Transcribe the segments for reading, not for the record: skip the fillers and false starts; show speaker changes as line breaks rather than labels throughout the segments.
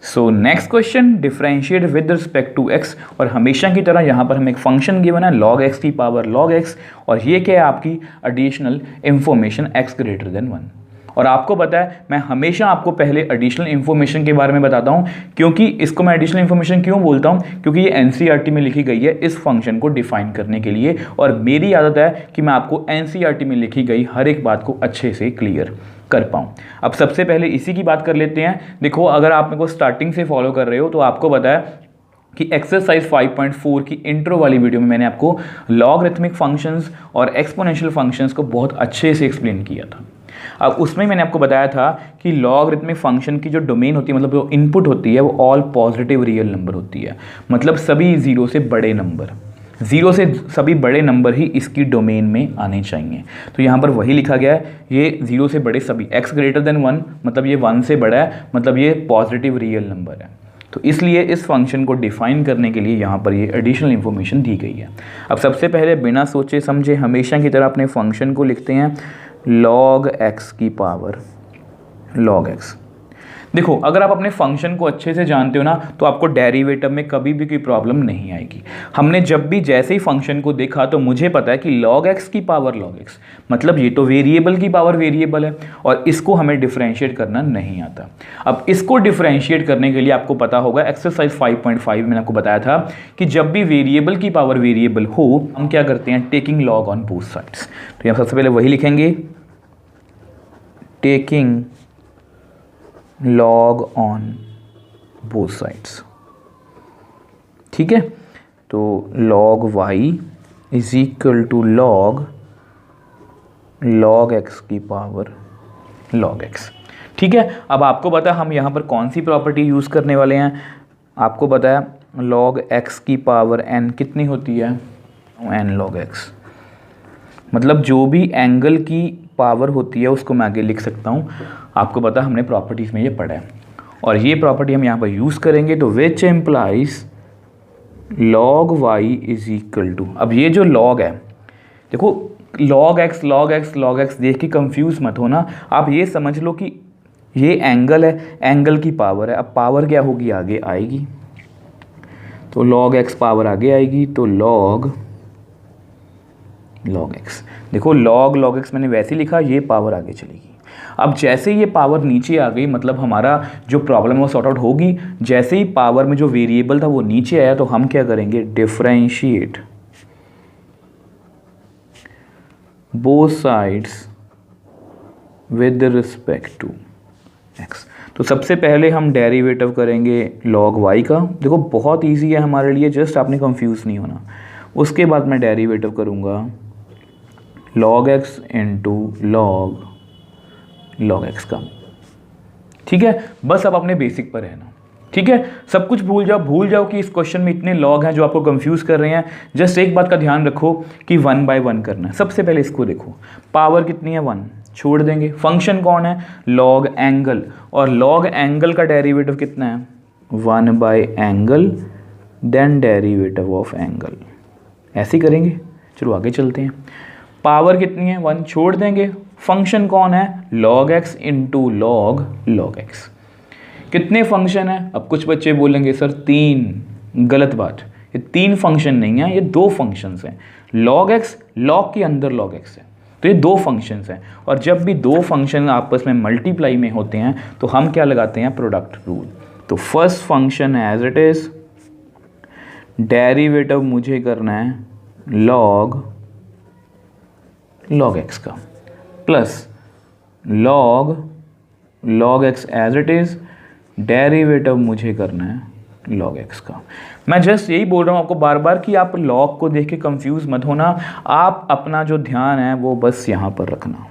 So next question, differentiate with respect to x. और हमेशा की तरह यहाँ पर हमें एक फंक्शन गिवन है log x की पावर log x, और ये क्या है आपकी additional information x greater than 1। और आपको पता है मैं हमेशा आपको पहले एडिशनल इंफॉर्मेशन के बारे में बताता हूँ, क्योंकि इसको मैं एडिशनल इंफॉर्मेशन क्यों बोलता हूँ, क्योंकि ये एनसीईआरटी में लिखी गई है इस फंक्शन को डिफाइन करने के लिए, और मेरी आदत है कि मैं आपको एनसीईआरटी में लिखी गई हर एक बात को अच्छे से क्लियर कर पाऊँ। अब सबसे पहले इसी की बात कर लेते हैं। देखो अगर आप मेरे को स्टार्टिंग से फॉलो कर रहे हो तो आपको पता है कि एक्सरसाइज 5.4 की इंट्रो वाली वीडियो में मैंने आपको लॉगरिथमिक फंक्शंस और एक्सपोनेंशियल फंक्शंस को बहुत अच्छे से एक्सप्लेन किया था। अब उसमें मैंने आपको बताया था कि लॉगरिथमिक फंक्शन की जो डोमेन होती है, मतलब जो इनपुट होती है, वो ऑल पॉजिटिव रियल नंबर होती है, मतलब सभी जीरो से बड़े नंबर, जीरो से सभी बड़े नंबर ही इसकी डोमेन में आने चाहिए। तो यहाँ पर वही लिखा गया है, ये जीरो से बड़े सभी, x ग्रेटर देन 1 मतलब ये 1 से बड़ा है, मतलब ये पॉजिटिव रियल नंबर है। तो इसलिए इस फंक्शन को डिफाइन करने के लिए यहाँ पर ये एडिशनल इंफॉर्मेशन दी गई है। अब सबसे पहले बिना सोचे समझे हमेशा की तरह अपने फंक्शन को लिखते हैं log x की पावर log x। देखो अगर आप अपने फंक्शन को अच्छे से जानते हो ना तो आपको डेरिवेटिव में कभी भी कोई प्रॉब्लम नहीं आएगी। हमने जब भी जैसे ही फंक्शन को देखा तो मुझे पता है कि log x की पावर log x, मतलब ये तो वेरिएबल की पावर वेरिएबल है और इसको हमें डिफरेंशिएट करना नहीं आता। अब इसको डिफरेंशिएट करने के लिए आपको पता होगा एक्सरसाइज 5.5 मैंने आपको बताया था कि जब भी वेरिएबल की पावर वेरिएबल हो हम क्या करते हैं, taking log on both sides. तो यहाँ सबसे पहले वही लिखेंगे, टेकिंग log on both sides। ठीक है, तो log y is equal to log x की पावर log x। ठीक है, अब आपको पता है हम यहाँ पर कौन सी प्रॉपर्टी यूज़ करने वाले हैं। आपको पता है log x की पावर n कितनी होती है, n log x, मतलब जो भी एंगल की पावर होती है उसको मैं आगे लिख सकता हूँ। आपको पता हमने प्रॉपर्टीज़ में ये पढ़ा है और ये प्रॉपर्टी हम यहाँ पर यूज़ करेंगे। तो which implies log y is equal to, अब ये जो log है, देखो log x देख के कंफ्यूज मत हो ना, आप ये समझ लो कि ये एंगल है, एंगल की पावर है। अब पावर क्या होगी, आगे आएगी, तो log x पावर आगे आएगी, तो log x। देखो log x मैंने वैसे लिखा, ये पावर आगे चलेगी। अब जैसे ही ये पावर नीचे आ गई मतलब हमारा जो प्रॉब्लम है वो सॉर्ट आउट होगी। जैसे ही पावर में जो वेरिएबल था वो नीचे आया तो हम क्या करेंगे, differentiate both sides with respect to x। तो सबसे पहले हम डेरिवेटिव करेंगे log y का। देखो बहुत इजी है हमारे लिए, जस्ट आपने कंफ्यूज नहीं होना। उसके बाद मैं डेरिवेटिव करूँगा log x into log x का। ठीक है, बस अब अपने बेसिक पर रहना। ठीक है, सब कुछ भूल जाओ कि इस क्वेश्चन में इतने लॉग हैं जो आपको कंफ्यूज कर रहे हैं। जस्ट एक बात का ध्यान रखो कि 1 बाय 1 करना है। सबसे पहले इसको देखो, पावर कितनी है 1, छोड़ देंगे। फंक्शन कौन है, लॉग एंगल, और लॉग एंगल का डेरिवेटिव कितना है, 1 by angle then derivative of angle. ऐसे ही करेंगे। चलो आगे चलते हैं। पावर कितनी है 1, छोड़ देंगे। फंक्शन कौन है, log x into log x। कितने फंक्शन है, अब कुछ बच्चे बोलेंगे सर 3। गलत बात, ये 3 फंक्शन नहीं है, ये 2 फंक्शंस हैं। log x log के अंदर log x है, तो ये 2 फंक्शंस हैं। और जब भी 2 फंक्शन आपस में मल्टीप्लाई में होते हैं तो हम क्या लगाते हैं, प्रोडक्ट रूल। तो first function as it is, derivative मुझे करना है log x का, plus log x as it is, derivative मुझे करना है log x का। मैं जस्ट यही बोल रहा हूँ आपको बार बार कि आप log को देख के कंफ्यूज मत होना। आप अपना जो ध्यान है वो बस यहाँ पर रखना।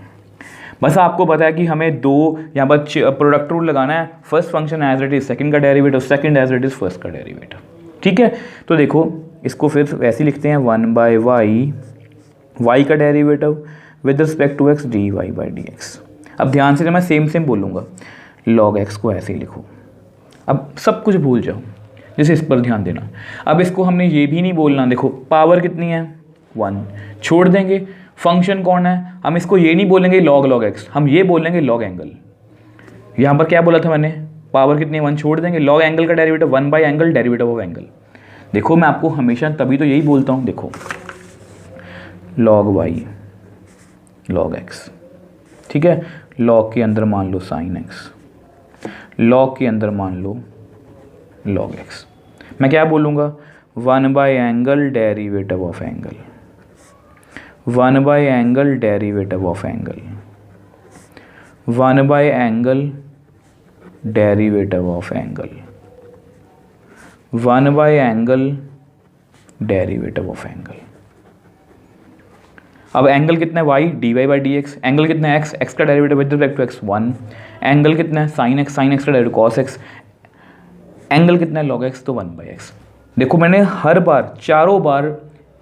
बस आपको पता है कि हमें 2 यहाँ पर प्रोडक्ट रूल लगाना है। First function as it is, second का derivative, second as it is, first का डेरिवेटिव। ठीक है, तो देखो इसको फिर वैसे लिखते हैं 1 बाय y का derivative with respect to x dy by dx। अब ध्यान से मैं सेम बोलूँगा, log x को ऐसे ही लिखो। अब सब कुछ भूल जाओ, जैसे इस पर ध्यान देना। अब इसको हमने ये भी नहीं बोलना, देखो पावर कितनी है 1, छोड़ देंगे। फंक्शन कौन है, हम इसको ये नहीं बोलेंगे log x, हम ये बोलेंगे log एंगल। यहाँ पर क्या बोला था मैंने, पावर कितनी, 1 छोड़ देंगे, लॉग एंगल का derivative 1 by angle derivative of angle. देखो मैं आपको हमेशा तभी तो यही बोलता हूँ, देखो लॉग वाई लॉग एक्स, ठीक है, लॉग के अंदर मान लो साइन एक्स, लॉग के अंदर मान लो लॉग एक्स। मैं क्या बोलूँगा, 1 by angle derivative of angle, 1 by angle derivative of angle, 1 by angle derivative of angle, 1 by angle derivative of angle. अब एंगल कितना है y, dy by D x, angle कितना है x, x का derivative with respect to x 1, angle कितना है sin x, sin x का derivative cos x, angle कितना है log x, तो 1 बाई एक्स। देखो मैंने हर बार चारों बार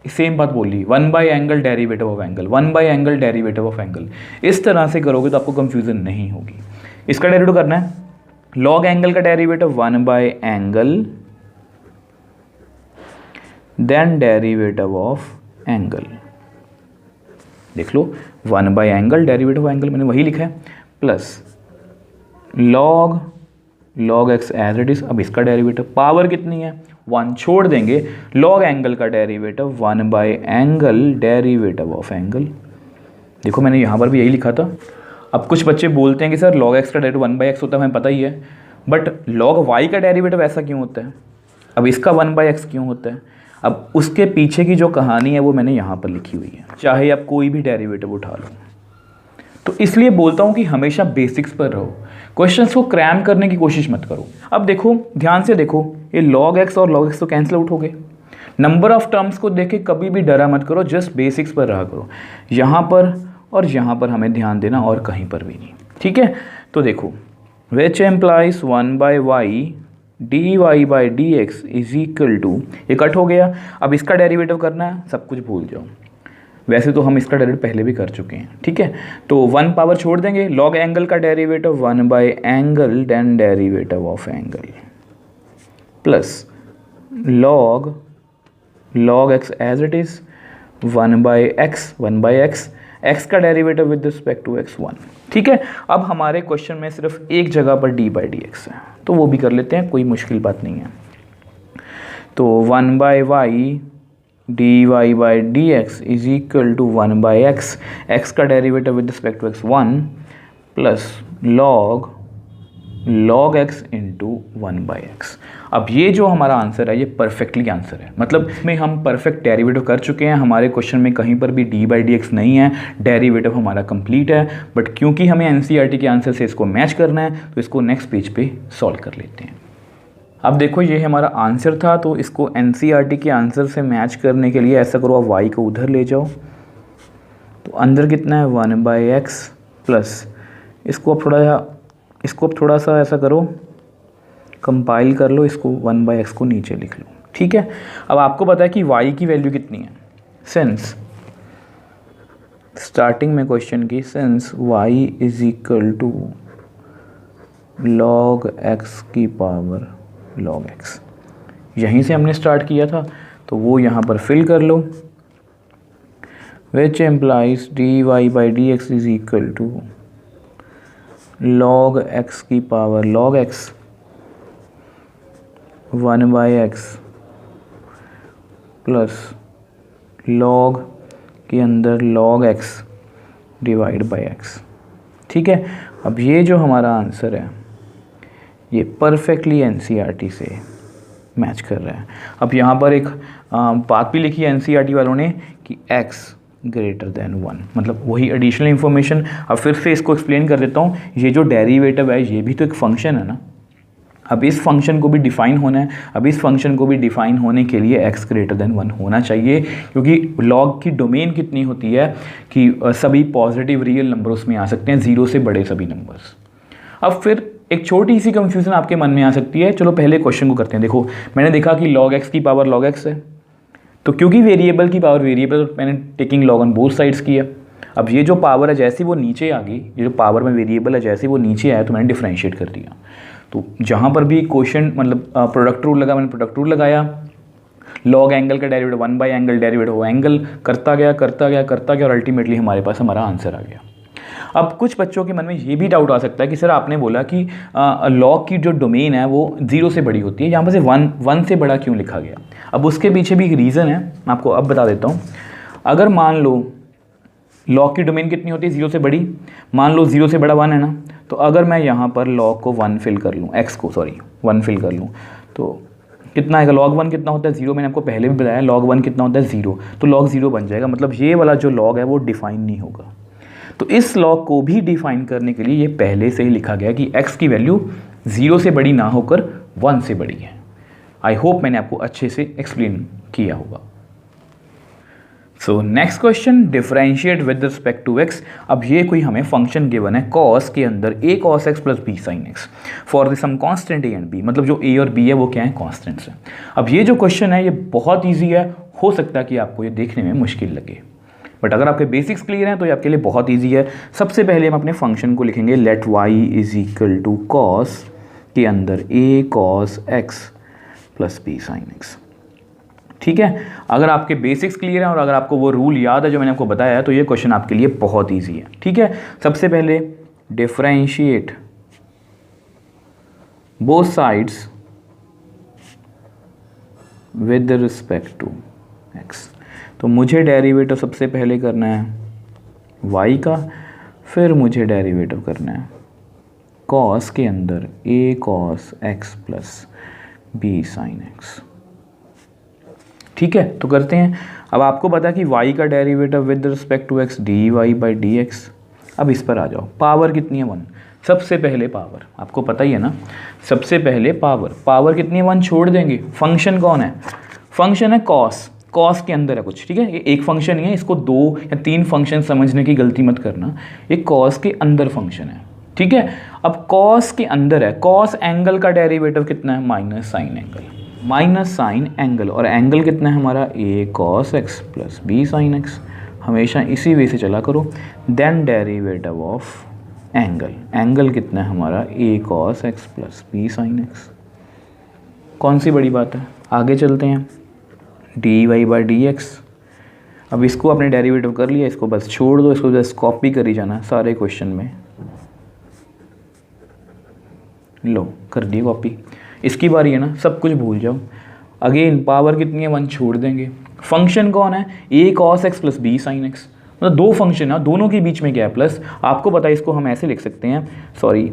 सेम बात बोली, 1 by angle derivative of angle, 1 by angle derivative of angle. इस तरह से करोगे तो आपको कंफ्यूजन नहीं होगी। इसका डेरिवेटिव करना है, लॉग एंगल का derivative 1 by angle then derivative of angle. देख लो 1 by angle derivative of angle मैंने वही लिखा है, plus log x as it is. अब इसका डेरिवेटिव, पावर कितनी है 1 छोड़ देंगे, लॉग एंगल का derivative 1 by angle derivative of angle. देखो मैंने यहाँ पर भी यही लिखा था। अब कुछ बच्चे बोलते हैं कि सर लॉग एक्स का डेरिवेटिव 1 बाई एक्स होता है, हमें पता ही है, बट लॉग वाई का डेरिवेटिव ऐसा क्यों होता है, अब इसका 1 बाई एक्स क्यों होता है। अब उसके पीछे की जो कहानी है वो मैंने यहाँ पर लिखी हुई है, चाहे आप कोई भी डेरिवेटिव उठा लो। तो इसलिए बोलता हूँ कि हमेशा बेसिक्स पर रहो, क्वेश्चंस को क्रैम करने की कोशिश मत करो। अब देखो ध्यान से देखो, ये लॉग एक्स और लॉग एक्स तो कैंसिल आउट हो गए। नंबर ऑफ टर्म्स को देख के कभी भी डरा मत करो, जस्ट बेसिक्स पर रहा करो। यहाँ पर और यहाँ पर हमें ध्यान देना और कहीं पर भी नहीं, ठीक है। तो देखो which implies 1 by y d Y by D x is equal to, ये कट हो गया। अब इसका डेरिवेटिव करना है, सब कुछ भूल जाओ, वैसे तो हम इसका डेरिवेटिव पहले भी कर चुके हैं, ठीक है। तो 1 पावर छोड़ देंगे, लॉग एंगल का derivative 1 by angle then derivative of angle, plus log x as it is 1 by x, 1 by x, x का derivative with respect to x 1, ठीक है। अब हमारे क्वेश्चन में सिर्फ एक जगह पर डी बाई डी एक्स है, तो वो भी कर लेते हैं, कोई मुश्किल बात नहीं है। तो 1 by y d Y by D x is equal to 1 by x, x का derivative with respect to x 1 plus log x into 1 by x. अब ये जो हमारा आंसर है ये परफेक्टली आंसर है, मतलब इसमें हम परफेक्ट डेरिवेटिव कर चुके हैं। हमारे क्वेश्चन में कहीं पर भी डी बाई डी एक्स नहीं है, डेरिवेटिव हमारा कंप्लीट है। बट क्योंकि हमें एनसीईआरटी के आंसर से इसको मैच करना है तो इसको नेक्स्ट पेज पे सॉल्व कर लेते हैं। अब देखो ये हमारा आंसर था, तो इसको एनसीईआरटी के आंसर से मैच करने के लिए ऐसा करो, आप वाई को उधर ले जाओ, तो अंदर कितना है 1 बाई एक्स प्लस इसको अब थोड़ा सा ऐसा करो, कंपाइल कर लो, इसको 1 बाई एक्स को नीचे लिख लो, ठीक है। अब आपको पता है कि y की वैल्यू कितनी है, सिंस स्टार्टिंग में क्वेश्चन की since y is equal to log x की पावर लॉग एक्स, यहीं से हमने स्टार्ट किया था, तो वो यहाँ पर फिल कर लो। Which implies d Y by D x is equal to log x की power log x 1 by x plus log के अंदर log x divide by x, ठीक है। अब ये जो हमारा आंसर है ये परफेक्टली एनसीईआरटी से मैच कर रहा है। अब यहाँ पर एक बात भी लिखी है एनसीईआरटी वालों ने कि x ग्रेटर देन 1, मतलब वही एडिशनल इन्फॉर्मेशन। अब फिर से इसको एक्सप्लेन कर देता हूँ, ये जो डेरिवेटिव है ये भी तो एक फंक्शन है ना। अब इस फंक्शन को भी डिफाइन होना है, अब इस फंक्शन को भी डिफाइन होने के लिए x ग्रेटर देन 1 होना चाहिए, क्योंकि लॉग की डोमेन कितनी होती है कि सभी पॉजिटिव रियल नंबर उसमें आ सकते हैं, 0 से बड़े सभी नंबर्स। अब फिर एक छोटी सी कंफ्यूजन आपके मन में आ सकती है, चलो पहले क्वेश्चन को करते हैं। देखो मैंने देखा कि log x की पावर log x है, तो क्योंकि वेरिएबल की पावर वेरिएबल, तो मैंने taking log on both sides किया। अब ये जो पावर है जैसे वो नीचे आ गई, ये जो पावर में वेरिएबल है जैसे वो नीचे आया तो मैंने डिफरेंशिएट कर दिया। तो जहाँ पर भी क्वेश्चन मतलब प्रोडक्ट रूल लगा, मैंने प्रोडक्ट रूल लगाया, लॉग एंगल का derivative 1 by angle derivative angle करता गया और अल्टीमेटली हमारे पास हमारा आंसर आ गया। अब कुछ बच्चों के मन में ये भी डाउट आ सकता है कि सर आपने बोला कि लॉग की जो डोमेन है वो 0 से बड़ी होती है, यहाँ पर से 1 से बड़ा क्यों लिखा गया। अब उसके पीछे भी एक रीज़न है, मैं आपको अब बता देता हूँ। अगर मान लो लॉग की डोमेन कितनी होती है 0 से बड़ी, मान लो 0 से बड़ा 1 है ना, तो अगर मैं यहाँ पर लॉग को 1 फिल कर लूँ, एक्स को 1 फिल कर लूँ, तो कितना आएगा, log 1 कितना होता है 0, मैंने आपको पहले भी बताया log 1 कितना होता है 0, तो log 0 बन जाएगा, मतलब ये वाला जो log है वो डिफाइन नहीं होगा। तो इस log को भी डिफाइन करने के लिए ये पहले से ही लिखा गया कि x की वैल्यू 0 से बड़ी ना होकर 1 से बड़ी है। आई होप मैंने आपको अच्छे से एक्सप्लेन किया होगा। So next question, differentiate with respect to x। अब ये कोई हमें फंक्शन गिवन है cos के अंदर a cos x plus b sin x for the some constant a and b, मतलब जो a और b है वो क्या है, कॉन्स्टेंट्स है। अब ये जो क्वेश्चन है ये बहुत ईजी है, हो सकता है कि आपको ये देखने में मुश्किल लगे, बट अगर आपके बेसिक्स क्लियर हैं तो ये आपके लिए बहुत ईजी है। सबसे पहले हम अपने फंक्शन को लिखेंगे let y is equal to cos के अंदर a cos x plus b sin x। ठीक है, अगर आपके बेसिक्स क्लियर हैं और अगर आपको वो रूल याद है जो मैंने आपको बताया है तो ये क्वेश्चन आपके लिए बहुत इजी है। ठीक है, सबसे पहले differentiate both sides with respect to x। तो मुझे डेरिवेटिव सबसे पहले करना है y का, फिर मुझे डेरिवेटिव करना है cos के अंदर a cos x plus b sin x। ठीक है, तो करते हैं। अब आपको पता है कि y का derivative with respect to x dy by D x. अब इस पर आ जाओ, पावर कितनी है 1, सबसे पहले पावर आपको पता ही है ना, सबसे पहले पावर कितनी है 1 छोड़ देंगे। फंक्शन कौन है, फंक्शन है कॉस के अंदर है कुछ। ठीक है, ये एक फंक्शन ही है, इसको 2 या 3 फंक्शन समझने की गलती मत करना, ये कॉस के अंदर फंक्शन है। ठीक है, अब कॉस के अंदर है, कॉस एंगल का डेरिवेटिव कितना है minus sine angle, minus sine angle, और एंगल कितना है हमारा a cos x plus b sin x। हमेशा इसी वे से चला करो। देन डेरिवेटिव ऑफ एंगल कितना है हमारा a cos x plus b sin x। कौन सी बड़ी बात है, आगे चलते हैं। dy बाई डी एक्स, अब इसको आपने डेरिवेटिव कर लिया, इसको बस छोड़ दो, इसको बस कॉपी करी जाना सारे क्वेश्चन में। लो कर दी कॉपी, इसकी बारी है ना, सब कुछ भूल जाओ। अगेन पावर कितनी है 1 छोड़ देंगे। फंक्शन कौन है a cos x plus b sin x, मतलब 2 फंक्शन है, दोनों के बीच में क्या है प्लस। आपको पता है इसको हम ऐसे लिख सकते हैं, सॉरी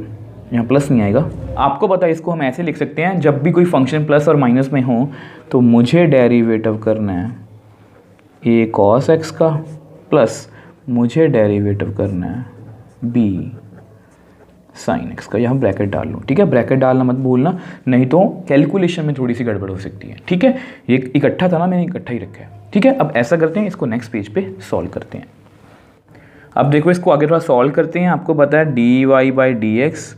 यहाँ प्लस नहीं आएगा, आपको पता है इसको हम ऐसे लिख सकते हैं, जब भी कोई फंक्शन प्लस और माइनस में हो तो मुझे डेरिवेटिव करना है a cos x का, प्लस मुझे डेरिवेटिव करना है b sin x का। यहाँ ब्रैकेट डाल लो। ठीक है, ब्रैकेट डालना मत भूलना, नहीं तो कैलकुलेशन में थोड़ी सी गड़बड़ हो सकती है। ठीक है, ये इकट्ठा था ना, मैंने इकट्ठा ही रखा है। ठीक है, अब ऐसा करते हैं, इसको नेक्स्ट पेज पे सॉल्व करते हैं। अब देखो इसको आगे थोड़ा सॉल्व करते हैं। आपको पता है dy बाई डी एक्स,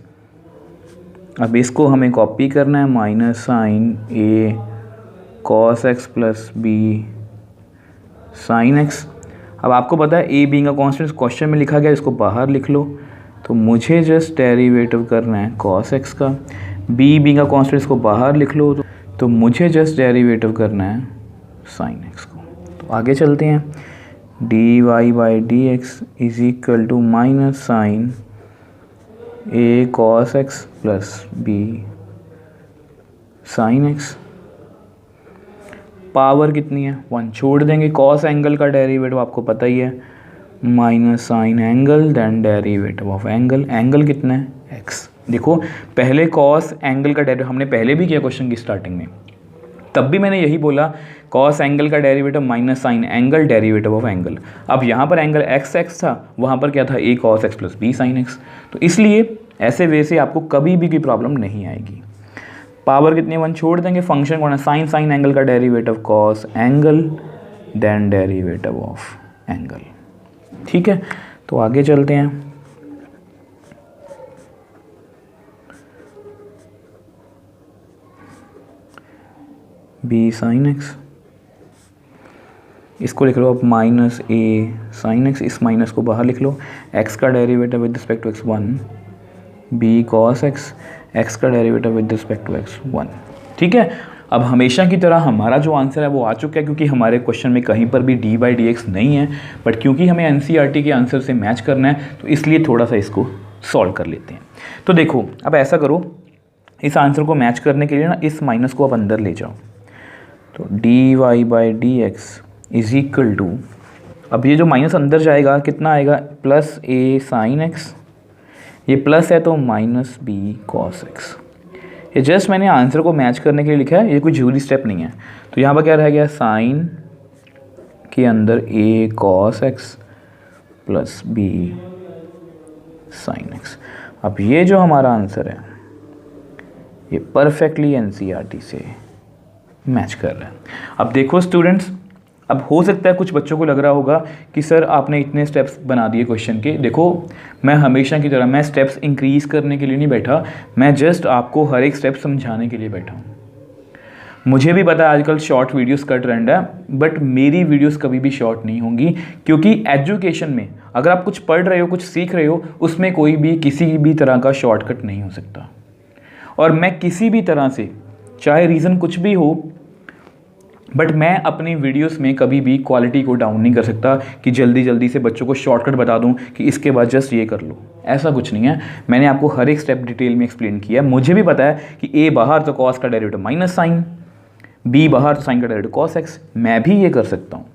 अब इसको हमें कॉपी करना है minus sine a cos x plus b sin x। अब आपको पता है a being a constant question में लिखा गया, इसको बाहर लिख लो। तो मुझे जस्ट डेरिवेटिव करना है cos x का, b बीइंग अ कांस्टेंट को बाहर लिख लो, तो मुझे जस्ट डेरिवेटिव करना है sin x को। तो आगे चलते हैं, dy by D x is equal to minus sine a cos x plus b sin x। Power कितनी है 1 छोड़ देंगे, कॉस एंगल का डेरिवेटिव आपको पता ही है minus sine angle, then derivative of angle कितना है x। देखो पहले कॉस एंगल का डेरिवेटिव हमने पहले भी किया क्वेश्चन की स्टार्टिंग में, तब भी मैंने यही बोला कॉस एंगल का derivative minus sine angle derivative of angle. अब यहाँ पर एंगल x था, वहाँ पर क्या था a cos x plus b sin x। तो इसलिए ऐसे वे से आपको कभी भी कोई प्रॉब्लम नहीं आएगी। पावर कितनी 1 छोड़ देंगे, फंक्शन कौन है साइन एंगल का derivative cos angle, then derivative of angle. ठीक है, तो आगे चलते हैं। b sin x, इसको लिख लो आप माइनस a sin x, इस माइनस को बाहर लिख लो। x का derivative with respect to x 1, b cos x, x का derivative with respect to x 1। ठीक है, अब हमेशा की तरह हमारा जो आंसर है वो आ चुका है, क्योंकि हमारे क्वेश्चन में कहीं पर भी d/dx नहीं है, बट क्योंकि हमें NCERT के आंसर से मैच करना है तो इसलिए थोड़ा सा इसको सॉल्व कर लेते हैं। तो देखो अब ऐसा करो, इस आंसर को मैच करने के लिए ना इस माइनस को आप अंदर ले जाओ, तो dy/dx इज इक्वल टू, अब ये जो माइनस अंदर जाएगा कितना आएगा, प्लस a sin x, ये प्लस है तो माइनस b cos x। ये जस्ट मैंने आंसर को मैच करने के लिए लिखा है, ये कोई जरूरी स्टेप नहीं है। तो यहाँ पर क्या रह गया, साइन के अंदर a cos x plus b sin x। अब ये जो हमारा आंसर है ये परफेक्टली NCERT से मैच कर रहा है। अब देखो स्टूडेंट्स, अब हो सकता है कुछ बच्चों को लग रहा होगा कि सर आपने इतने स्टेप्स बना दिए क्वेश्चन के। देखो मैं हमेशा की तरह मैं स्टेप्स इंक्रीज़ करने के लिए नहीं बैठा, मैं जस्ट आपको हर एक स्टेप समझाने के लिए बैठा हूँ। मुझे भी पता है आजकल शॉर्ट वीडियोस का ट्रेंड है, बट मेरी वीडियोस कभी भी शॉर्ट नहीं होंगी, क्योंकि एजुकेशन में अगर आप कुछ पढ़ रहे हो, कुछ सीख रहे हो, उसमें कोई भी किसी भी तरह का शॉर्टकट नहीं हो सकता। और मैं किसी भी तरह से, चाहे रीज़न कुछ भी हो, बट मैं अपनी वीडियोस में कभी भी क्वालिटी को डाउन नहीं कर सकता कि जल्दी जल्दी से बच्चों को शॉर्टकट बता दूं कि इसके बाद जस्ट ये कर लो। ऐसा कुछ नहीं है, मैंने आपको हर एक स्टेप डिटेल में एक्सप्लेन किया है। मुझे भी पता है कि a बाहर तो cos का डेरिवेटिव माइनस साइन, b बाहर तो साइन का डेरिवेटिव cos x, मैं भी ये कर सकता हूँ।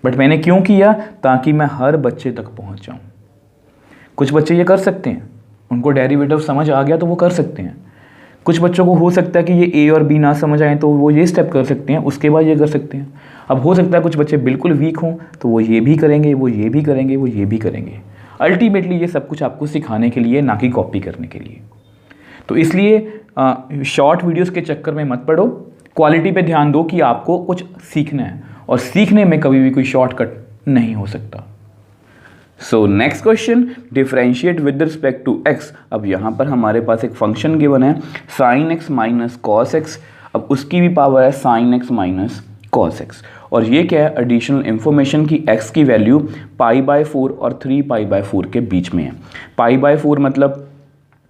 बट मैंने क्यों किया, ताकि मैं हर बच्चे तक पहुँच जाऊँ। कुछ बच्चे ये कर सकते हैं, उनको डेरिवेटिव समझ आ गया तो वो कर सकते हैं। कुछ बच्चों को हो सकता है कि ये a और b ना समझ आए तो वो ये स्टेप कर सकते हैं, उसके बाद ये कर सकते हैं। अब हो सकता है कुछ बच्चे बिल्कुल वीक हों तो वो ये भी करेंगे, वो ये भी करेंगे, वो ये भी करेंगे। अल्टीमेटली ये सब कुछ आपको सिखाने के लिए, ना कि कॉपी करने के लिए। तो इसलिए शॉर्ट वीडियोस के चक्कर में मत पड़ो, क्वालिटी पे ध्यान दो कि आपको कुछ सीखना है, और सीखने में कभी भी कोई शॉर्टकट नहीं हो सकता। So next question, differentiate with respect to x। अब यहाँ पर हमारे पास एक फंक्शन गिवन है sin x minus cos x, अब उसकी भी पावर है sin x minus cos x. और ये क्या है, एडिशनल इन्फॉर्मेशन की x की वैल्यू π/4 और 3π/4 के बीच में है। π/4 मतलब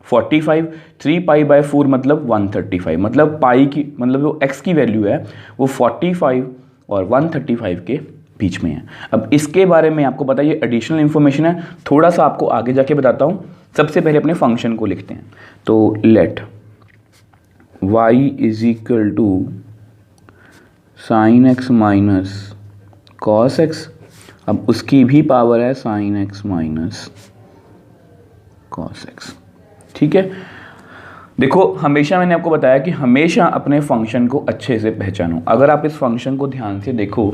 45, 3π/4 मतलब 135, मतलब पाई की मतलब जो x की वैल्यू है वो 45 और 135 के बीच में है। अब इसके बारे में आपको पता है ये एडिशनल इन्फॉर्मेशन है, थोड़ा सा आपको आगे जाके बताता हूँ। सबसे पहले अपने फंक्शन को लिखते हैं, तो let y is equal to sine x minus cos x, अब उसकी भी पावर है sine x minus cos x. ठीक है, देखो हमेशा मैंने आपको बताया कि हमेशा अपने फंक्शन को अच्छे से पहचानो। अगर आप इस फंक्शन को ध्यान से देखो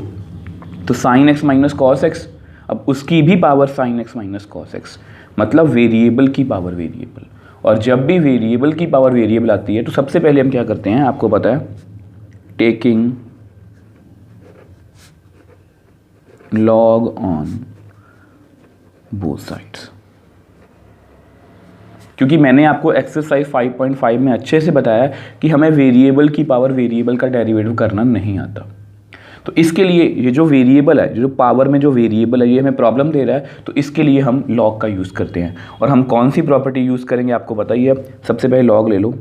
तो sign x minus cos x, अब उसकी भी power sine x minus cos x, मतलब वेरिएबल की पावर वेरिएबल। और जब भी वेरिएबल की पावर वेरिएबल आती है तो सबसे पहले हम क्या करते हैं, आपको पता है, taking log on both sides. क्योंकि मैंने आपको एक्सरसाइज 5.5 में अच्छे से बताया कि हमें वेरिएबल की पावर वेरिएबल का डेरिवेटिव करना नहीं आता। तो इसके लिए ये जो वेरिएबल है, जो पावर में जो वेरिएबल है, ये हमें प्रॉब्लम दे रहा है, तो इसके लिए हम लॉग का यूज़ करते हैं। और हम कौन सी प्रॉपर्टी यूज़ करेंगे आपको पता ही है। सबसे पहले लॉग ले लो,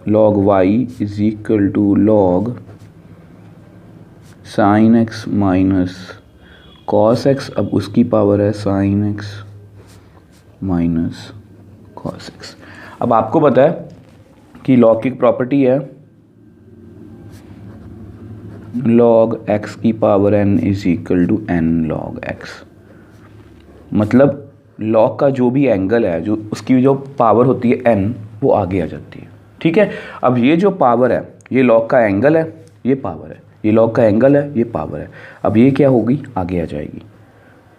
log y is equal to log sine x minus cos x, अब उसकी पावर है sine x minus cos x. अब आपको पता है कि लॉग की प्रॉपर्टी है log x की power n is equal to n log x, मतलब log का जो भी एंगल है, जो उसकी जो पावर होती है n, वो आगे आ जाती है। ठीक है, अब ये जो पावर है ये log का एंगल है, ये पावर है, ये log का एंगल है, ये पावर है। अब ये क्या होगी, आगे आ जाएगी।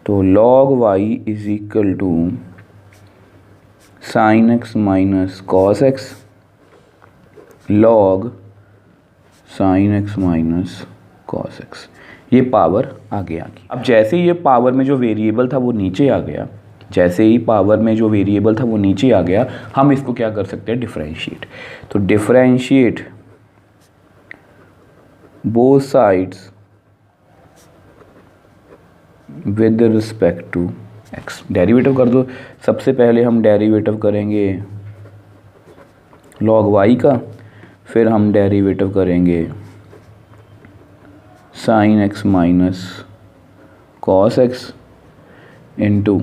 तो log y is equal to sine x minus cos x log sine x minus cos x, ये पावर आगे आ गई। अब जैसे ही ये पावर में जो वेरिएबल था वो नीचे आ गया, जैसे ही पावर में जो वेरिएबल था वो नीचे आ गया, हम इसको क्या कर सकते हैं, डिफरेंशिएट। तो differentiate both sides with respect to x, derivative कर दो। सबसे पहले हम डेरिवेटिव करेंगे log y का, फिर हम डेरिवेटिव करेंगे sign x minus cos x into,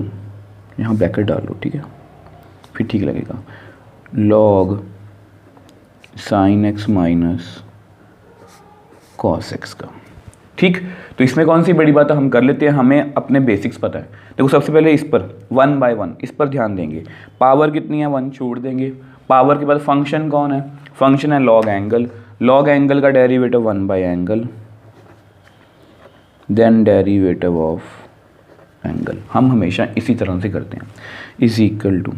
यहाँ ब्रैकेट डाल लो, ठीक है, फिर ठीक लगेगा, log sine x minus cos x का। ठीक, तो इसमें कौन सी बड़ी बात है, हम कर लेते हैं, हमें अपने बेसिक्स पता है। देखो सबसे पहले इस पर 1 बाय 1 इस पर ध्यान देंगे। पावर कितनी है, 1 छोड़ देंगे। पावर के बाद फंक्शन कौन है, फंक्शन है लॉग एंगल। लॉग एंगल का derivative 1 by angle, then derivative of angle. हम हमेशा इसी तरह से करते हैं, इज इक्वल टू,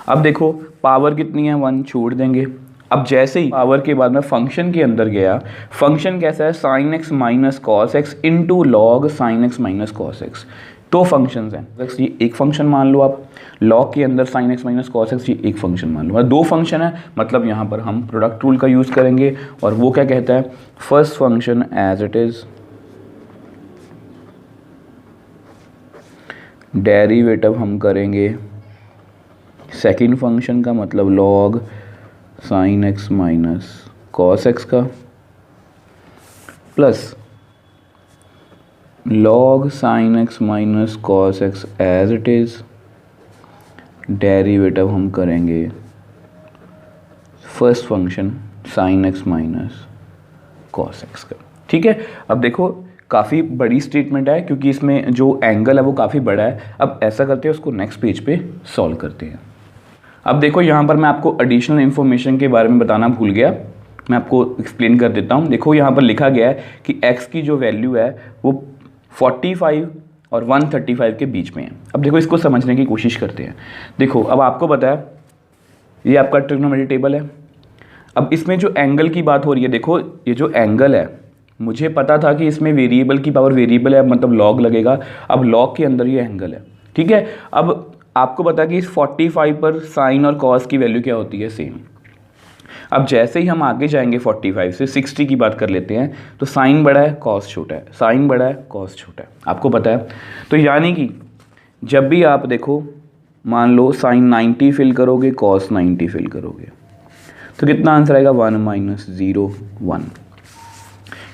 अब देखो पावर कितनी है, 1 छोड़ देंगे। अब जैसे ही पावर के बाद में फंक्शन के अंदर गया, फंक्शन कैसा है, sine x minus cos x into log sine x minus cos x. दो फंक्शंस हैं, ये एक फंक्शन मान लो आप, लॉग के अंदर sign x minus cos x, ये एक फंक्शन मान लो। दो फंक्शन है, मतलब यहाँ पर हम प्रोडक्ट रूल का यूज़ करेंगे, और वो क्या कहता है, first function as it is, derivative हम करेंगे सेकेंड फंक्शन का, मतलब log sine x minus cos x का, plus log sine x minus cos x as it is, derivative हम करेंगे first function sine x minus cos x का। ठीक है, अब देखो काफ़ी बड़ी स्टेटमेंट है, क्योंकि इसमें जो एंगल है वो काफ़ी बड़ा है। अब ऐसा करते हैं, उसको नेक्स्ट पेज पे सॉल्व करते हैं। अब देखो यहाँ पर मैं आपको एडिशनल इन्फॉर्मेशन के बारे में बताना भूल गया, मैं आपको एक्सप्लेन कर देता हूँ। देखो यहाँ पर लिखा गया है कि x की जो वैल्यू है वो 45 और 135 के बीच में है। अब देखो इसको समझने की कोशिश करते हैं। देखो अब आपको पता है ये आपका ट्रिग्नोमेट्री टेबल है। अब इसमें जो एंगल की बात हो रही है, देखो ये जो एंगल है, मुझे पता था कि इसमें वेरिएबल की पावर वेरिएबल है, मतलब लॉग लगेगा। अब लॉग के अंदर ये एंगल है, ठीक है। अब आपको पता है कि इस 45 पर साइन और कॉस की वैल्यू क्या होती है, सेम। अब जैसे ही हम आगे जाएंगे 45 से 60 की बात कर लेते हैं, तो साइन बड़ा है कॉस छोटा है, साइन बड़ा है कॉस छोटा है, आपको पता है। तो यानी कि जब भी आप देखो, मान लो साइन 90 फिल करोगे, कॉस 90 फिल करोगे, तो कितना आंसर आएगा, 1 माइनस 0 1।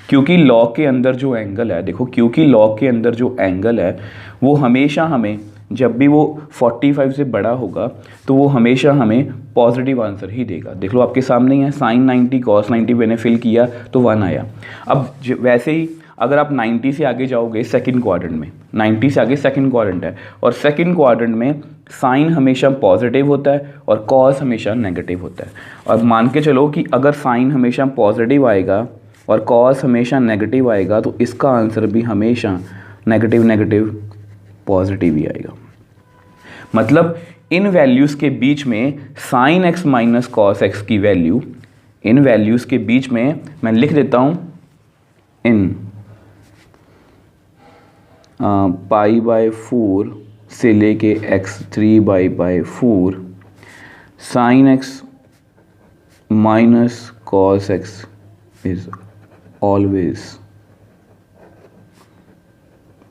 क्योंकि लॉग के अंदर जो एंगल है, देखो क्योंकि लॉग के अंदर जो एंगल है वो हमेशा हमें, जब भी वो 45 से बड़ा होगा तो वो हमेशा हमें पॉजिटिव आंसर ही देगा। देख लो आपके सामने ही है, साइन 90 कॉस 90 मैंने फिल किया तो 1 आया। अब वैसे ही अगर आप 90 से आगे जाओगे सेकंड क्वाड्रेंट में, 90 से आगे सेकंड क्वाड्रेंट है, और सेकंड क्वाड्रेंट में साइन हमेशा पॉजिटिव होता है और कॉस हमेशा नेगेटिव होता है। और मान के चलो कि अगर साइन हमेशा पॉजिटिव आएगा और कॉस हमेशा नेगेटिव आएगा, तो इसका आंसर भी हमेशा नेगेटिव नेगेटिव पॉजिटिव ही आएगा। मतलब इन वैल्यूज़ के बीच में sign x minus cos x की वैल्यू, इन वैल्यूज़ के बीच में मैं लिख देता हूँ इन π/4 से लेके x3/4 sign x minus cos x is always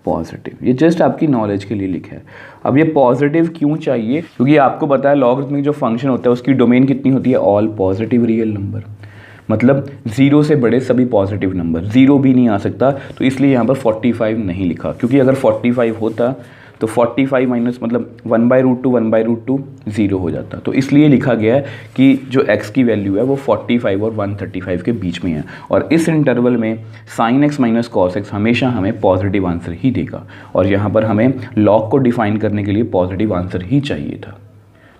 positive. ये जस्ट आपकी नॉलेज के लिए लिखा है। अब ये पॉजिटिव क्यों चाहिए, क्योंकि आपको पता है लॉगरिथमिक जो फंक्शन होता है उसकी डोमेन कितनी होती है, ऑल पॉजिटिव रियल नंबर, मतलब 0 से बड़े सभी पॉजिटिव नंबर, 0 भी नहीं आ सकता। तो इसलिए यहाँ पर 45 नहीं लिखा, क्योंकि अगर 45 होता तो 45 माइनस मतलब 1/√2 1/√2 0 हो जाता। तो इसलिए लिखा गया है कि जो x की वैल्यू है वो 45 और 135 के बीच में है, और इस इंटरवल में sign x minus cos x हमेशा हमें पॉजिटिव आंसर ही देगा। और यहाँ पर हमें लॉग को डिफाइन करने के लिए पॉजिटिव आंसर ही चाहिए था।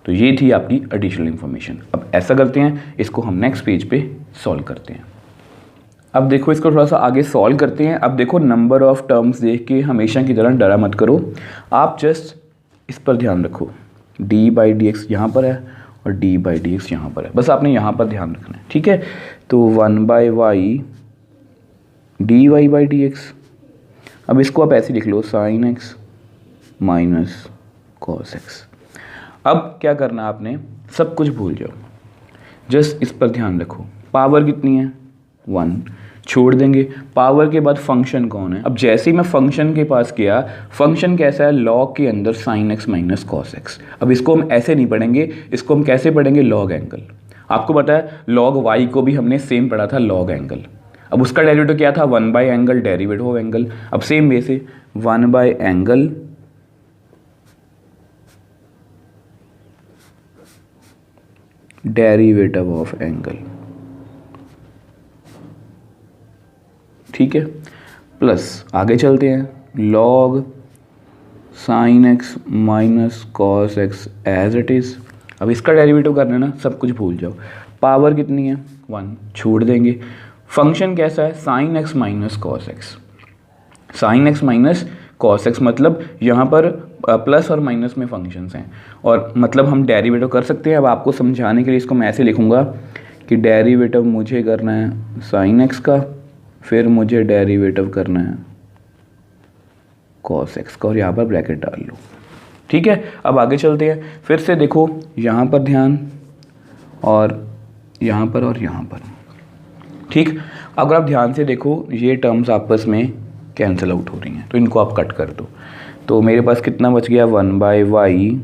तो ये थी आपकी एडिशनल इन्फॉर्मेशन। अब ऐसा करते हैं, इसको हम नेक्स्ट पेज पे सॉल्व करते हैं। अब देखो इसको थोड़ा सा आगे सॉल्व करते हैं। अब देखो नंबर ऑफ टर्म्स देख के हमेशा की तरह डरा मत करो, आप जस्ट इस पर ध्यान रखो, d/dx यहाँ पर है और d/dx यहाँ पर है, बस आपने यहाँ पर ध्यान रखना है, ठीक है। तो 1/y dy/dx, अब इसको आप ऐसे लिख लो, sine x minus cos x. अब क्या करना आपने, सब कुछ भूल जाओ, जस्ट इस पर ध्यान रखो। पावर कितनी है, 1 छोड़ देंगे। पावर के बाद फंक्शन कौन है, अब जैसे ही मैं फंक्शन के पास गया, फंक्शन कैसा है, लॉग के अंदर sign x minus cos x. अब इसको हम ऐसे नहीं पढ़ेंगे, इसको हम कैसे पढ़ेंगे, लॉग एंगल। आपको पता है log y को भी हमने सेम पढ़ा था log एंगल। अब उसका डेरिवेटिव क्या था, 1 by angle derivative of angle. अब सेम वे से 1 by angle derivative of angle, ठीक है, प्लस आगे चलते हैं log sine x minus cos x as it is. अब इसका डेरिवेटिव करना है ना, सब कुछ भूल जाओ। पावर कितनी है 1, छोड़ देंगे। फंक्शन कैसा है, sine x minus cos x. Sign x minus cos x मतलब यहाँ पर प्लस और माइनस में फंक्शंस हैं, और मतलब हम डेरिवेटिव कर सकते हैं। अब आपको समझाने के लिए इसको मैं ऐसे लिखूँगा कि डेरिवेटिव मुझे करना है साइन एक्स का, फिर मुझे डेरिवेटिव करना है कॉस एक्स का, और यहाँ पर ब्रैकेट डाल लो, ठीक है। अब आगे चलते हैं, फिर से देखो यहाँ पर ध्यान, और यहाँ पर और यहाँ पर, ठीक। अगर आप ध्यान से देखो ये टर्म्स आपस में कैंसिल आउट हो रही हैं, तो इनको आप कट कर दो। तो मेरे पास कितना बच गया, 1 by y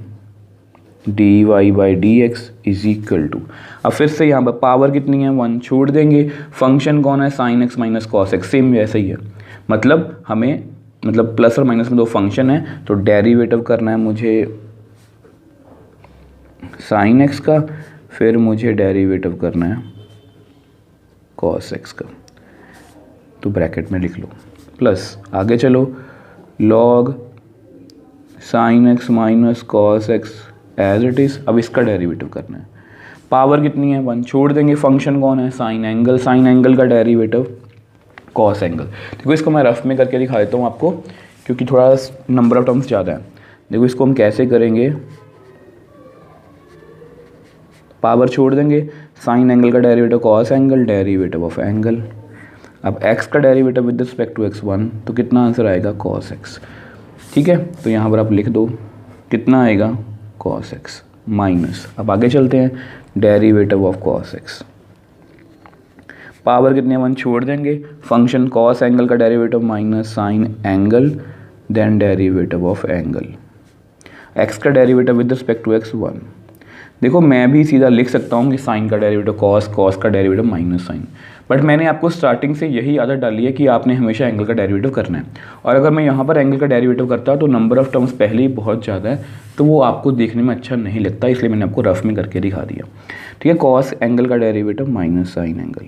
d Y by D x is equal to, अब फिर से यहाँ पर पावर कितनी है 1, छोड़ देंगे। फंक्शन कौन है, sine x minus cos x, same वैसे ही है। मतलब हमें मतलब प्लस और माइनस में दो फंक्शन है, तो डेरिवेटिव करना है मुझे साइन एक्स का, फिर मुझे डेरिवेटिव करना है कॉस एक्स का, तो ब्रैकेट में लिख लो, प्लस आगे चलो log sine x minus cos x as it is. अब इसका डेरिवेटिव करना है, पावर कितनी है 1, छोड़ देंगे। फंक्शन कौन है, साइन एंगल, साइन एंगल का डेरिवेटिव कॉस एंगल। देखो इसको मैं रफ में करके दिखा देता हूँ आपको, क्योंकि थोड़ा नंबर ऑफ टर्म्स ज़्यादा है। देखो इसको हम कैसे करेंगे, पावर छोड़ देंगे, साइन एंगल का derivative cos angle, derivative of angle. अब x का derivative with respect to x1, तो कितना आंसर आएगा cos x, ठीक है। तो यहाँ पर आप लिख दो कितना आएगा cos x माइनस, अब आगे चलते हैं derivative of cos x। Power कितने 1, छोड़ देंगे। फंक्शन cos एंगल का derivative minus sine angle, then derivative of angle. x का derivative with respect to x1। देखो मैं भी सीधा लिख सकता हूँ कि साइन का डेरिवेटिव कॉस, कॉस का डेरिवेटिव माइनस साइन, बट मैंने आपको स्टार्टिंग से यही आदत डाली है कि आपने हमेशा एंगल का डेरिवेटिव करना है। और अगर मैं यहाँ पर एंगल का डेरिवेटिव करता तो नंबर ऑफ टर्म्स पहले ही बहुत ज़्यादा है, तो वो आपको देखने में अच्छा नहीं लगता, इसलिए मैंने आपको रफ में करके दिखा दिया, ठीक है। कॉस एंगल का डेरिवेटिव माइनस साइन एंगल,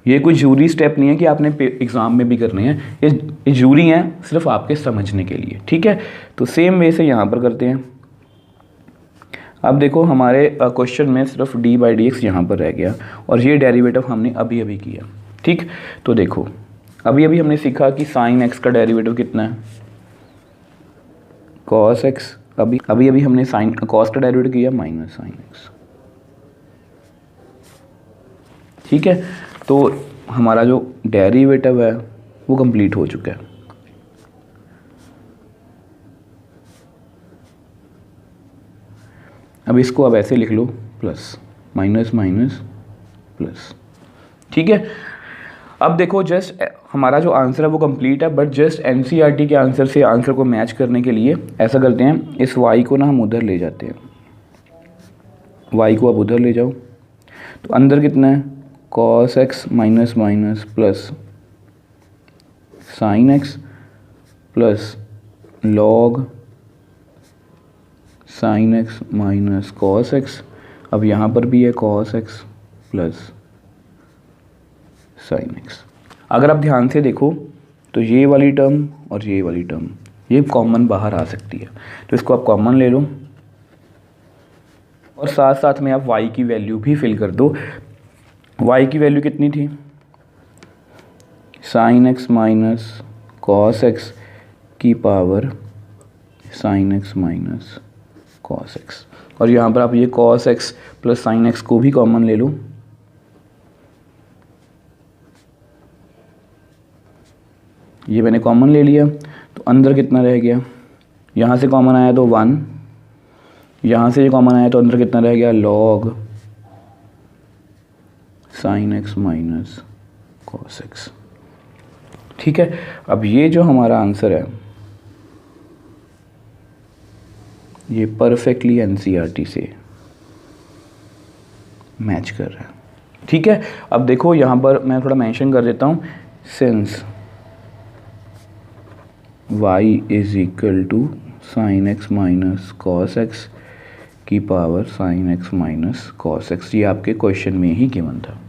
ये कोई जरूरी स्टेप नहीं है कि आपने एग्ज़ाम में भी करने हैं, ये जरूरी हैं सिर्फ आपके समझने के लिए, ठीक है। तो सेम वे से यहाँ पर करते हैं। अब देखो हमारे क्वेश्चन में सिर्फ डी बाई डी एक्स यहाँ पर रह गया, और ये डेरिवेटिव हमने अभी अभी किया, ठीक। तो देखो अभी अभी हमने सीखा कि साइन एक्स का डेरिवेटिव कितना है कॉस एक्स, अभी अभी हमने साइन कॉस का डेरिवेटिव किया माइनस साइन एक्स, ठीक है। तो हमारा जो डेरिवेटिव है वो कंप्लीट हो चुका है। अब इसको अब ऐसे लिख लो, प्लस माइनस माइनस प्लस, ठीक है। अब देखो जस्ट हमारा जो आंसर है वो कंप्लीट है, बट जस्ट एनसीईआरटी के आंसर से आंसर को मैच करने के लिए ऐसा करते हैं, इस y को ना हम उधर ले जाते हैं, y को अब उधर ले जाओ, तो अंदर कितना है cos x minus minus plus sign x plus log sine x minus cos x. अब यहाँ पर भी है cos x plus sine x. अगर आप ध्यान से देखो तो ये वाली टर्म और ये वाली टर्म ये कॉमन बाहर आ सकती है, तो इसको आप कॉमन ले लो, और साथ साथ में आप y की वैल्यू भी फिल कर दो। y की वैल्यू कितनी थी, sine x minus cos x की power sine x minus cos x, और यहाँ पर आप ये cos x plus sine x को भी कॉमन ले लो, ये मैंने कॉमन ले लिया, तो अंदर कितना रह गया, यहाँ से कॉमन आया तो 1, यहाँ से ये कॉमन आया तो अंदर कितना रह गया log sine x minus cos x, ठीक है। अब ये जो हमारा आंसर है ये परफेक्टली एनसीईआरटी से मैच कर रहा है। ठीक है, अब देखो यहाँ पर मैं थोड़ा मेंशन कर देता हूँ, since y is equal to sine x minus cos x की power sine x minus cos x, ये आपके क्वेश्चन में ही गिवन था।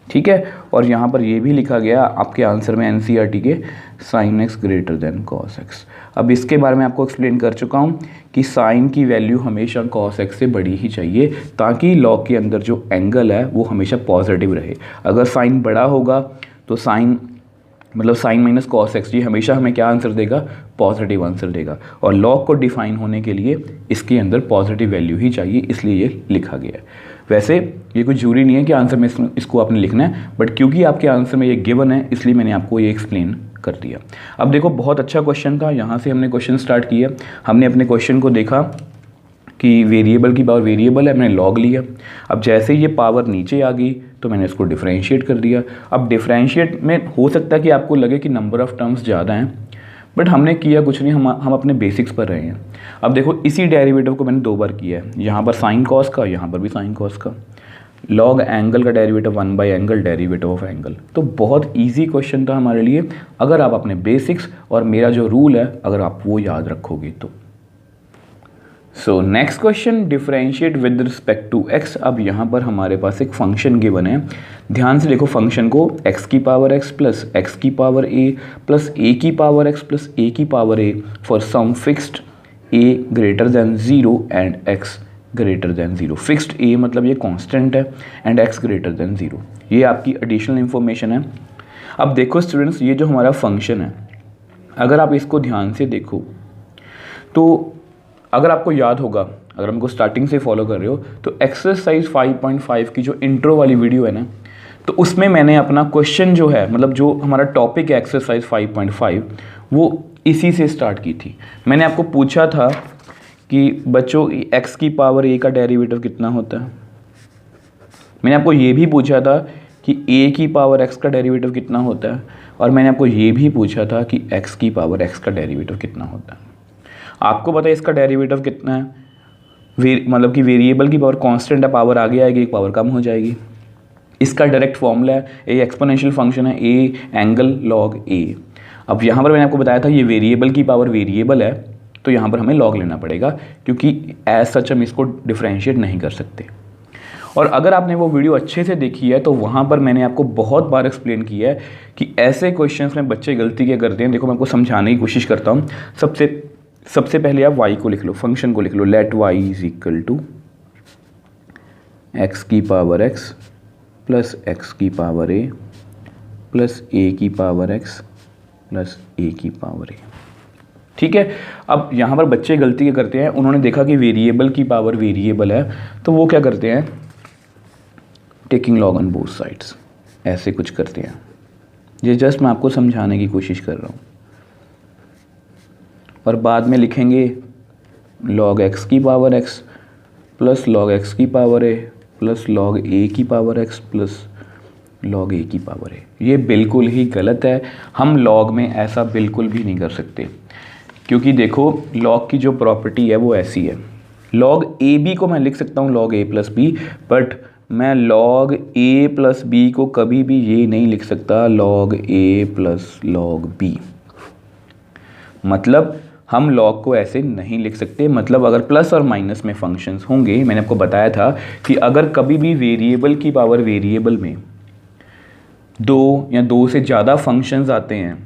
ठीक है, और यहाँ पर ये भी लिखा गया आपके आंसर में एनसीईआरटी के, sine x greater then cos x. अब इसके बारे में आपको एक्सप्लेन कर चुका हूँ कि साइन की वैल्यू हमेशा कॉस एक्स से बड़ी ही चाहिए, ताकि लॉग के अंदर जो एंगल है वो हमेशा पॉजिटिव रहे। अगर साइन बड़ा होगा तो साइन मतलब साइन माइनस कॉस एक्स, ये हमेशा हमें क्या आंसर देगा, पॉजिटिव आंसर देगा। और लॉग को डिफाइन होने के लिए इसके अंदर पॉजिटिव वैल्यू ही चाहिए, इसलिए ये लिखा गया है। वैसे ये कोई जरूरी नहीं है कि आंसर में इसको आपने लिखना है, बट क्योंकि आपके आंसर में ये गिवन है इसलिए मैंने आपको ये एक्सप्लेन कर दिया। अब देखो बहुत अच्छा क्वेश्चन था, यहाँ से हमने क्वेश्चन स्टार्ट किया। हमने अपने क्वेश्चन को देखा कि वेरिएबल की पावर वेरिएबल है, मैंने लॉग लिया। अब जैसे ये पावर नीचे आ गई तो मैंने इसको डिफरेंशिएट कर दिया। अब डिफरेंशिएट में हो सकता है कि आपको लगे कि नंबर ऑफ़ टर्म्स ज़्यादा हैं, बट हमने किया कुछ नहीं, हम अपने बेसिक्स पर रहे हैं। अब देखो इसी डेरिवेटिव को मैंने 2 बार किया है, यहाँ पर साइन कॉस का, यहाँ पर भी साइन कॉस का। लॉग एंगल का derivative 1 by angle, derivative of angle. तो बहुत इजी क्वेश्चन था हमारे लिए, अगर आप अपने बेसिक्स और मेरा जो रूल है अगर आप वो याद रखोगे तो। So next question, differentiate with respect to x. अब यहाँ पर हमारे पास एक फंक्शन गिवन है, ध्यान से देखो फंक्शन को, एक्स की पावर एक्स प्लस एक्स की पावर ए प्लस ए की पावर एक्स प्लस ए की power a for some fixed a greater than 0 and x greater than 0। Fixed a मतलब ये कांस्टेंट है एंड एक्स ग्रेटर देन 0, ये आपकी additional information है। अब देखो स्टूडेंट्स, ये जो हमारा फंक्शन है, अगर आप इसको ध्यान से देखो तो अगर आपको याद होगा, अगर हमको स्टार्टिंग से फॉलो कर रहे हो तो एक्सरसाइज 5.5 की जो इंट्रो वाली वीडियो है ना, तो उसमें मैंने अपना क्वेश्चन जो है, मतलब जो हमारा टॉपिक है एक्सरसाइज 5.5, वो इसी से स्टार्ट की थी। मैंने आपको पूछा था कि बच्चों एक्स की पावर ए का डेरिवेटिव कितना होता है। मैंने आपको ये भी पूछा था कि ए की पावर एक्स का डेरिवेटिव कितना होता है, और मैंने आपको ये भी पूछा था कि एक्स की पावर एक्स का डेरिवेटिव कितना होता है। आपको पता है इसका डेरिवेटिव कितना है, मतलब कि वेरिएबल की पावर कांस्टेंट है, पावर आगे आएगी एक पावर कम हो जाएगी। इसका डायरेक्ट फॉर्मूला है, ए एक्सपोनेंशियल फंक्शन है, ए एंगल लॉग ए। अब यहाँ पर मैंने आपको बताया था ये वेरिएबल की पावर वेरिएबल है, तो यहाँ पर हमें लॉग लेना पड़ेगा, क्योंकि एज सच हम इसको डिफरेंशिएट नहीं कर सकते। और अगर आपने वो वीडियो अच्छे से देखी है तो वहाँ पर मैंने आपको बहुत बार एक्सप्लेन किया है कि ऐसे क्वेश्चंस में बच्चे गलती क्या करते हैं। देखो मैं आपको समझाने की कोशिश करता हूँ। सबसे पहले आप y को लिख लो, फंक्शन को लिख लो, let y is equal to x की पावर x प्लस एक्स की पावर a प्लस a की पावर x प्लस a की पावर a। ठीक है, अब यहाँ पर बच्चे गलती क्या करते हैं, उन्होंने देखा कि वेरिएबल की पावर वेरिएबल है, तो वो क्या करते हैं, taking log on both sides, ऐसे कुछ करते हैं। ये जस्ट मैं आपको समझाने की कोशिश कर रहा हूँ। और बाद में लिखेंगे log x की power x plus log x की power a plus log a की power x plus log a की पावर a। ये बिल्कुल ही गलत है, हम log में ऐसा बिल्कुल भी नहीं कर सकते, क्योंकि देखो log की जो प्रॉपर्टी है वो ऐसी है। log a b को मैं लिख सकता हूँ log a plus b, but मैं log a प्लस b को कभी भी ये नहीं लिख सकता log a plus log b। मतलब हम लॉग को ऐसे नहीं लिख सकते। मतलब अगर प्लस और माइनस में फंक्शंस होंगे, मैंने आपको बताया था कि अगर कभी भी वेरिएबल की पावर वेरिएबल में 2 या 2 से ज़्यादा फंक्शंस आते हैं,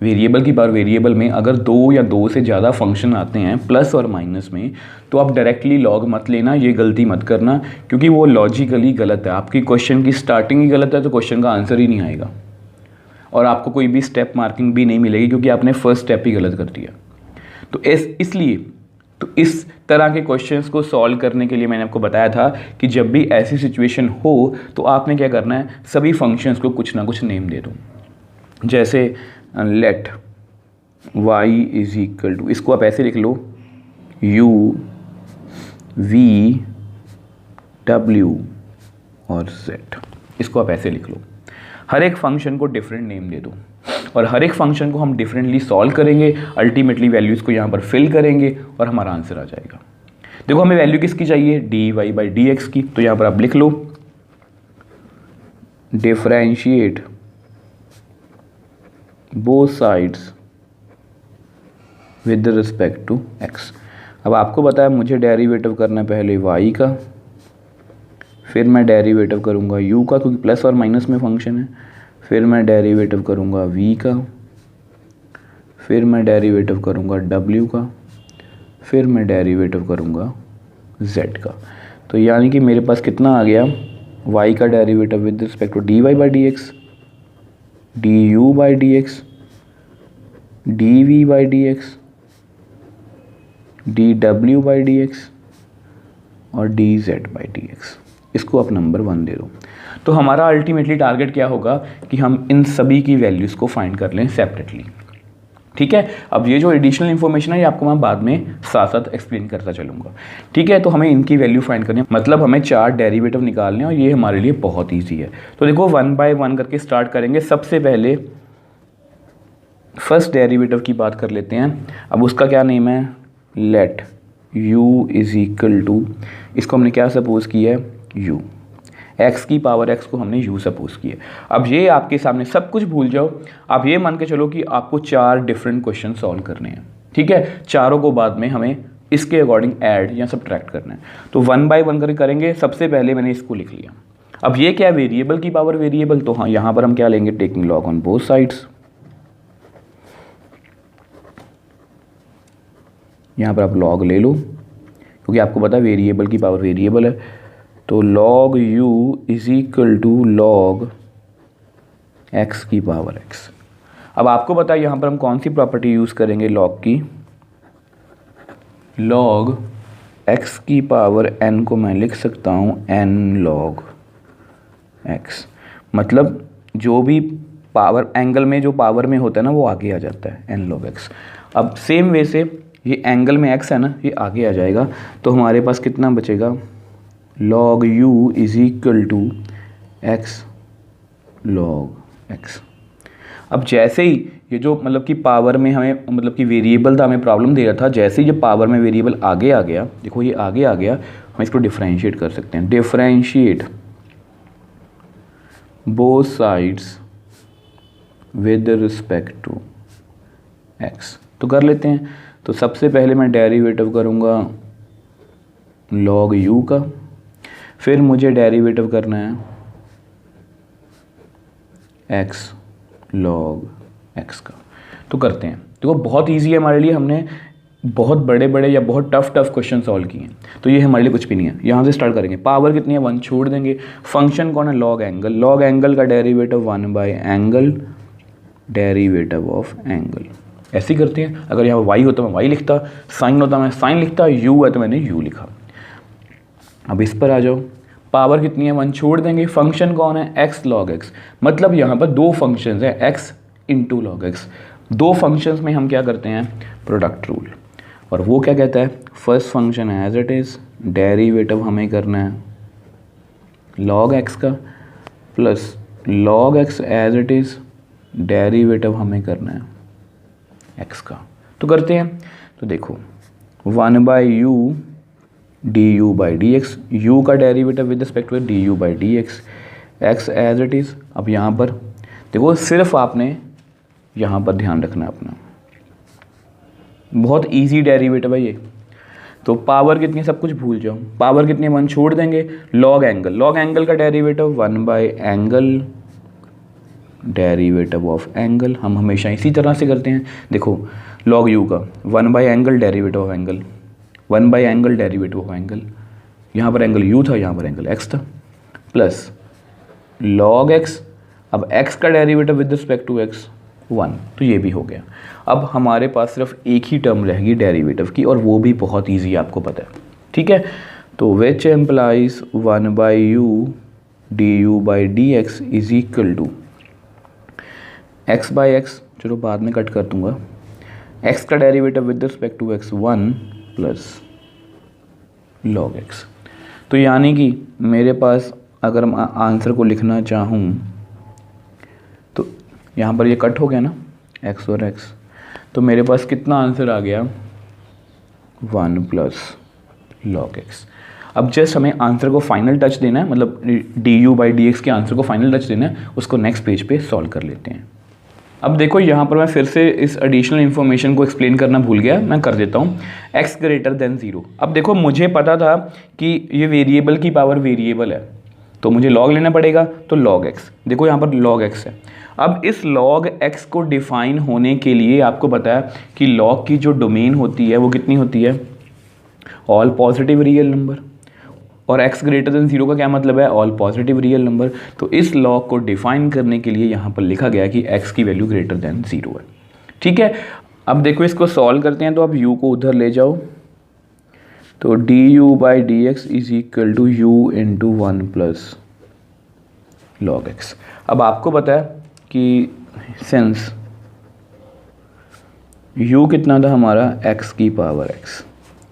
वेरिएबल की पावर वेरिएबल में अगर 2 या 2 से ज़्यादा फंक्शन आते हैं प्लस और माइनस में, तो आप डायरेक्टली लॉग मत लेना, ये गलती मत करना, क्योंकि वो लॉजिकली गलत है। आपकी क्वेश्चन की स्टार्टिंग ही गलत है तो क्वेश्चन का आंसर ही नहीं आएगा, और आपको कोई भी स्टेप मार्किंग भी नहीं मिलेगी, क्योंकि आपने फर्स्ट स्टेप ही गलत कर दिया। तो इसलिए तो इस तरह के क्वेश्चंस को सॉल्व करने के लिए मैंने आपको बताया था कि जब भी ऐसी सिचुएशन हो तो आपने क्या करना है, सभी फंक्शंस को कुछ ना कुछ नेम दे दो। जैसे let y is equal to, इसको आप ऐसे लिख लो, u v w और z, इसको आप ऐसे लिख लो। हर एक फंक्शन को डिफरेंट नेम दे दो, और हर एक फंक्शन को हम डिफरेंटली सॉल्व करेंगे, अल्टीमेटली वैल्यूज़ को यहाँ पर फिल करेंगे और हमारा आंसर आ जाएगा। देखो हमें वैल्यू किसकी चाहिए, d Y by D x की। तो यहाँ पर आप लिख लो differentiate both sides with respect to x. अब आपको पता है मुझे डेरिवेटिव करना है पहले y का, फिर मैं डेरिवेटिव करूँगा u का, क्योंकि प्लस और माइनस में फंक्शन है, फिर मैं डेरिवेटिव करूँगा v का, फिर मैं डेरिवेटिव करूँगा w का, फिर मैं डेरिवेटिव करूँगा z का। तो यानी कि मेरे पास कितना आ गया, y का derivative with respect to dy by D x, du by D x, dv by D x, dw by D x और dz बाई डी एक्स। इसको आप नंबर 1 दे दो। तो हमारा अल्टीमेटली टारगेट क्या होगा कि हम इन सभी की वैल्यूज़ को फाइंड कर लें सेपरेटली। ठीक है, अब ये जो एडिशनल इन्फॉर्मेशन है ये आपको मैं बाद में साथ साथ एक्सप्लेन करता चलूँगा। ठीक है, तो हमें इनकी वैल्यू फाइंड करनी है, मतलब हमें 4 डेरिवेटिव निकालने हैं और ये हमारे लिए बहुत ईजी है। तो देखो 1 बाय 1 करके स्टार्ट करेंगे। सबसे पहले फर्स्ट डेरिवेटिव की बात कर लेते हैं। अब उसका क्या नेम है, let u is equal to, इसको हमने क्या सपोज किया है, u, x की पावर x को हमने u सपोज किया। अब ये आपके सामने, सब कुछ भूल जाओ, आप ये मान के चलो कि आपको 4 डिफरेंट क्वेश्चन सॉल्व करने हैं। ठीक है, चारों को बाद में हमें इसके अकॉर्डिंग ऐड या सब्ट्रैक्ट करना है। तो 1 बाय 1 करके करेंगे। सबसे पहले मैंने इसको लिख लिया। अब ये क्या, वेरिएबल की पावर वेरिएबल, तो हाँ यहाँ पर हम क्या लेंगे, taking log on both sides. यहाँ पर आप लॉग ले लो, क्योंकि आपको पता है वेरिएबल की पावर वेरिएबल है। तो log u is equal to log x की पावर x। अब आपको पता है यहाँ पर हम कौन सी प्रॉपर्टी यूज़ करेंगे लॉग की, लॉग x की पावर n को मैं लिख सकता हूँ n लॉग x, मतलब जो भी पावर एंगल में जो पावर में होता है ना वो आगे आ जाता है n लॉग x। अब सेम वे से ये एंगल में x है ना, ये आगे आ जाएगा। तो हमारे पास कितना बचेगा, log u is equal to x log x। अब जैसे ही ये जो मतलब कि पावर में हमें मतलब कि वेरिएबल था, हमें प्रॉब्लम दे रहा था, जैसे ही जब पावर में वेरिएबल आगे आ गया, देखो ये आगे आ गया, हम इसको डिफरेंशिएट कर सकते हैं। Differentiate both sides with respect to x। तो कर लेते हैं। तो सबसे पहले मैं डेरिवेटिव करूँगा log u का, फिर मुझे डेरिवेटिव करना है x log x का। तो करते हैं। देखो बहुत इजी है हमारे लिए, हमने बहुत बड़े बड़े या बहुत टफ क्वेश्चन सॉल्व किए हैं, तो ये हमारे लिए कुछ भी नहीं है। यहाँ से स्टार्ट करेंगे। पावर कितनी है, 1 छोड़ देंगे। फंक्शन कौन है, लॉग एंगल। लॉग एंगल का derivative 1 by angle derivative of angle. ऐसे ही करते हैं। अगर यहाँ y होता मैं y लिखता, साइन होता मैं साइन लिखता, u है तो मैंने u लिखा। अब इस पर आ जाओ। पावर कितनी है, 1 छोड़ देंगे। फंक्शन कौन है, x log x, मतलब यहाँ पर 2 फंक्शंस हैं, x into log x. 2 functions में हम क्या करते हैं, प्रोडक्ट रूल। और वो क्या कहता है, first function as it is, derivative हमें करना है log x का, plus log x as it is, derivative हमें करना है x का। तो करते हैं। तो देखो 1 by u d you by D x, u का derivative with respect to D you by D x, x as it is. अब यहाँ पर देखो सिर्फ आपने यहाँ पर ध्यान रखना है अपना, बहुत इजी डेरिवेटिव है ये। तो पावर कितनी, सब कुछ भूल जाओ। पावर कितनी, 1 छोड़ देंगे। लॉग एंगल, लॉग एंगल का derivative 1 by angle derivative of angle. हम हमेशा इसी तरह से करते हैं। देखो लॉग यू का 1 by angle derivative of angle, 1 by angle derivative of angle. यहाँ पर एंगल यू था, यहाँ पर एंगल एक्स था, प्लस लॉग एक्स। अब एक्स का derivative with respect to x 1, तो ये भी हो गया। अब हमारे पास सिर्फ एक ही टर्म रहेगी डेरिवेटिव की, और वो भी बहुत ईजी आपको पता है। ठीक है, तो which implies 1 by u d you by D x is equal to x by x, चलो बाद में कट कर दूंगा, एक्स का derivative with respect to x 1 plus log x. तो यानी कि मेरे पास अगर मैं आंसर को लिखना चाहूँ तो यहाँ पर ये कट हो गया ना एक्स और एक्स, तो मेरे पास कितना आंसर आ गया 1 प्लस log x। अब जस्ट हमें आंसर को फाइनल टच देना है, मतलब du/dx के आंसर को फाइनल टच देना है, उसको नेक्स्ट पेज पे सॉल्व कर लेते हैं। अब देखो यहाँ पर मैं फिर से इस एडिशनल इन्फॉर्मेशन को एक्सप्लेन करना भूल गया, मैं कर देता हूँ। x greater than 0। अब देखो मुझे पता था कि ये वेरिएबल की पावर वेरिएबल है, तो मुझे log लेना पड़ेगा, तो log x। देखो यहाँ पर log x है। अब इस log x को डिफाइन होने के लिए आपको पता है कि log की जो डोमेन होती है वो कितनी होती है, ऑल पॉजिटिव रियल नंबर। और x ग्रेटर देन 0 का क्या मतलब है, ऑल पॉजिटिव रियल नंबर। तो इस लॉग को डिफाइन करने के लिए यहाँ पर लिखा गया कि x की वैल्यू ग्रेटर देन 0 है। ठीक है, अब देखो इसको सॉल्व करते हैं, तो अब u को उधर ले जाओ, तो du/dx is equal to u into 1 plus log x। अब आपको पता है कि सिंस u कितना था हमारा, x की पावर x,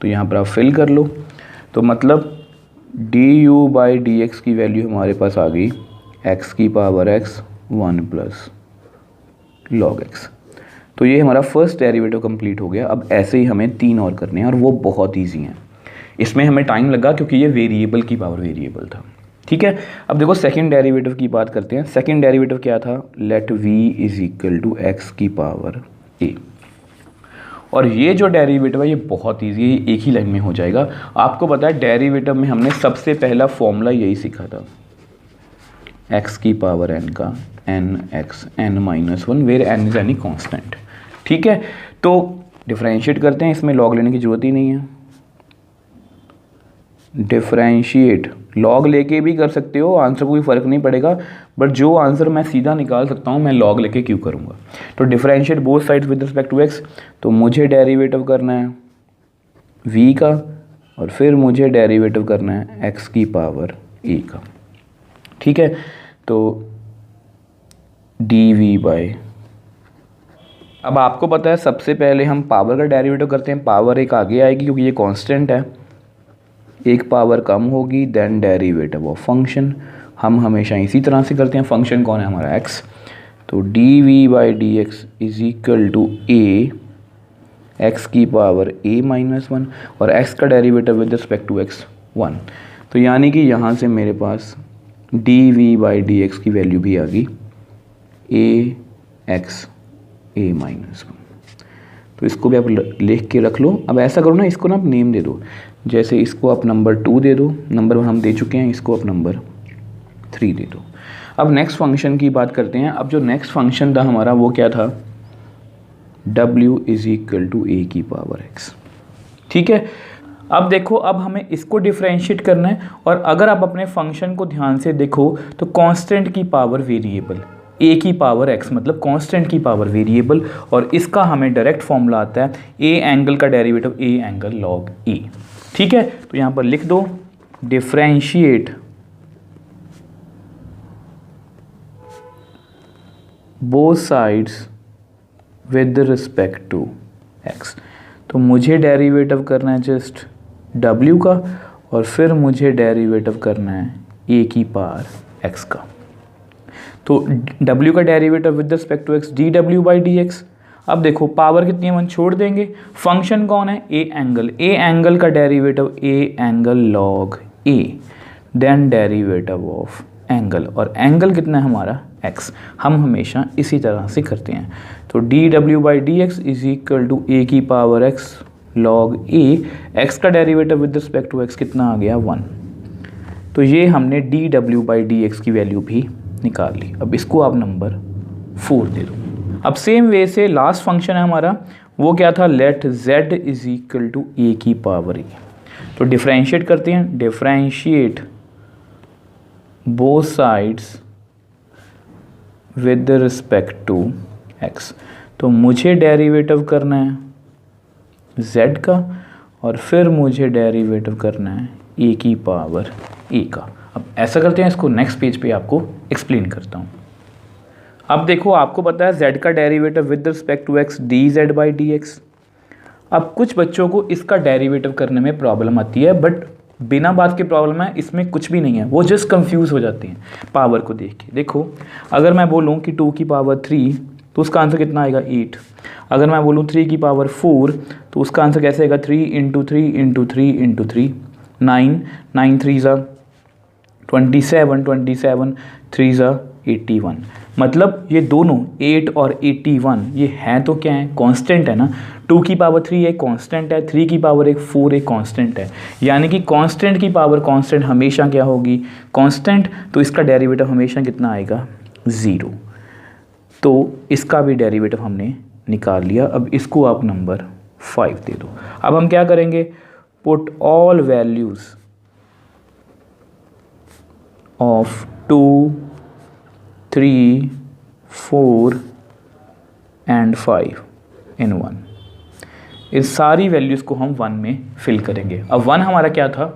तो यहाँ पर आप फिल कर लो, तो मतलब du/dx की वैल्यू हमारे पास आ गई x की power x 1 plus log x। तो ये हमारा फर्स्ट डेरिवेटिव कंप्लीट हो गया। अब ऐसे ही हमें 3 और करने हैं और वो बहुत इजी हैं। इसमें हमें टाइम लगा क्योंकि ये वेरिएबल की पावर वेरिएबल था। ठीक है, अब देखो सेकंड डेरिवेटिव की बात करते हैं। सेकंड डेरिवेटिव क्या था, let v is equal to x की पावर a। और ये जो डेरिवेटिव है ये बहुत ईजी है, एक ही लाइन में हो जाएगा। आपको पता है डेरिवेटिव में हमने सबसे पहला फॉर्मूला यही सीखा था, x की पावर n का nx n-1 where n is any constant. ठीक है, तो डिफरेंशिएट करते हैं, इसमें लॉग लेने की जरूरत ही नहीं है। डिफरेंशिएट लॉग लेके भी कर सकते हो, आंसर कोई फ़र्क नहीं पड़ेगा, बट जो आंसर मैं सीधा निकाल सकता हूँ मैं लॉग लेके क्यों करूँगा। तो differentiate both sides with respect to x, तो मुझे डेरिवेटिव करना है v का और फिर मुझे डेरिवेटिव करना है x की पावर a का। ठीक है, तो dv/, अब आपको पता है सबसे पहले हम पावर का डेरिवेटिव करते हैं, पावर एक आगे आएगी क्योंकि ये कांस्टेंट है, एक पावर कम होगी, देन डेरिवेटिव ऑफ फंक्शन। हम हमेशा इसी तरह से करते हैं, फंक्शन कौन है हमारा x, तो dv/dx is equal to a x की पावर a-1 और x का derivative with respect to x 1। तो यानी कि यहाँ से मेरे पास dv/dx की वैल्यू भी आ गई ax a-1। तो इसको भी आप लिख के रख लो। अब ऐसा करो ना, इसको ना आप नेम दे दो, जैसे इसको आप नंबर 2 दे दो, नंबर 1 हम दे चुके हैं, इसको आप नंबर 3 दे दो। अब नेक्स्ट फंक्शन की बात करते हैं। अब जो नेक्स्ट फंक्शन था हमारा वो क्या था, w is equal to a की पावर x। ठीक है, अब देखो अब हमें इसको डिफरेंशिएट करना है, और अगर आप अपने फंक्शन को ध्यान से देखो तो कांस्टेंट की पावर वेरिएबल a की पावर x, मतलब कांस्टेंट की पावर वेरिएबल, और इसका हमें डायरेक्ट फॉर्मूला आता है a एंगल का derivative a angle log a। ठीक है, तो यहाँ पर लिख दो differentiate both sides with respect to x। तो मुझे डेरिवेटिव करना है जस्ट w का, और फिर मुझे डेरिवेटिव करना है a की पावर x का। तो w का derivative with respect to x dw/dx। अब देखो पावर कितनी है 1 छोड़ देंगे, फंक्शन कौन है a एंगल का derivative a angle log a, then derivative of angle, और एंगल कितना है हमारा x। हम हमेशा इसी तरह से करते हैं। तो dw/dx is equal to a की power x log a, x का derivative with respect to x कितना आ गया 1। तो ये हमने dw/dx की वैल्यू भी निकाल ली। अब इसको आप नंबर 4 दे दो। अब सेम वे से लास्ट फंक्शन है हमारा, वो क्या था, let z is equal to a की पावर e। तो डिफरेंशिएट करते हैं, differentiate both sides with respect to x। तो मुझे डेरिवेटिव करना है z का, और फिर मुझे डेरिवेटिव करना है a की पावर e का। अब ऐसा करते हैं, इसको नेक्स्ट पेज पे आपको एक्सप्लेन करता हूँ। अब देखो आपको पता है z का derivative with respect to x dz/dx। अब कुछ बच्चों को इसका डेरिवेटिव करने में प्रॉब्लम आती है, बट बिना बात की प्रॉब्लम है, इसमें कुछ भी नहीं है, वो जस्ट कंफ्यूज हो जाते हैं पावर को देख के। देखो अगर मैं बोलूँ कि 2 की पावर 3 तो उसका आंसर कितना आएगा 8। अगर मैं बोलूँ 3 की पावर 4 तो उसका आंसर कैसे आएगा 3 इंटू 3 इंटू 3 इंटू 3 9 9 3 ज़ा 27 27 3 ज़ा 81। मतलब ये दोनों 8 और 81 ये हैं तो क्या है कांस्टेंट है ना। 2 की पावर 3 एक कांस्टेंट है, 3 की पावर 4 एक कांस्टेंट है, यानी कि कांस्टेंट की पावर कांस्टेंट हमेशा क्या होगी कांस्टेंट। तो इसका डेरिवेटिव हमेशा कितना आएगा 0। तो इसका भी डेरिवेटिव हमने निकाल लिया। अब इसको आप नंबर 5 दे दो। अब हम क्या करेंगे, put all values of 2 3 4 and 5 इन 1। इस सारी वैल्यूज़ को हम 1 में फिल करेंगे। अब 1 हमारा क्या था,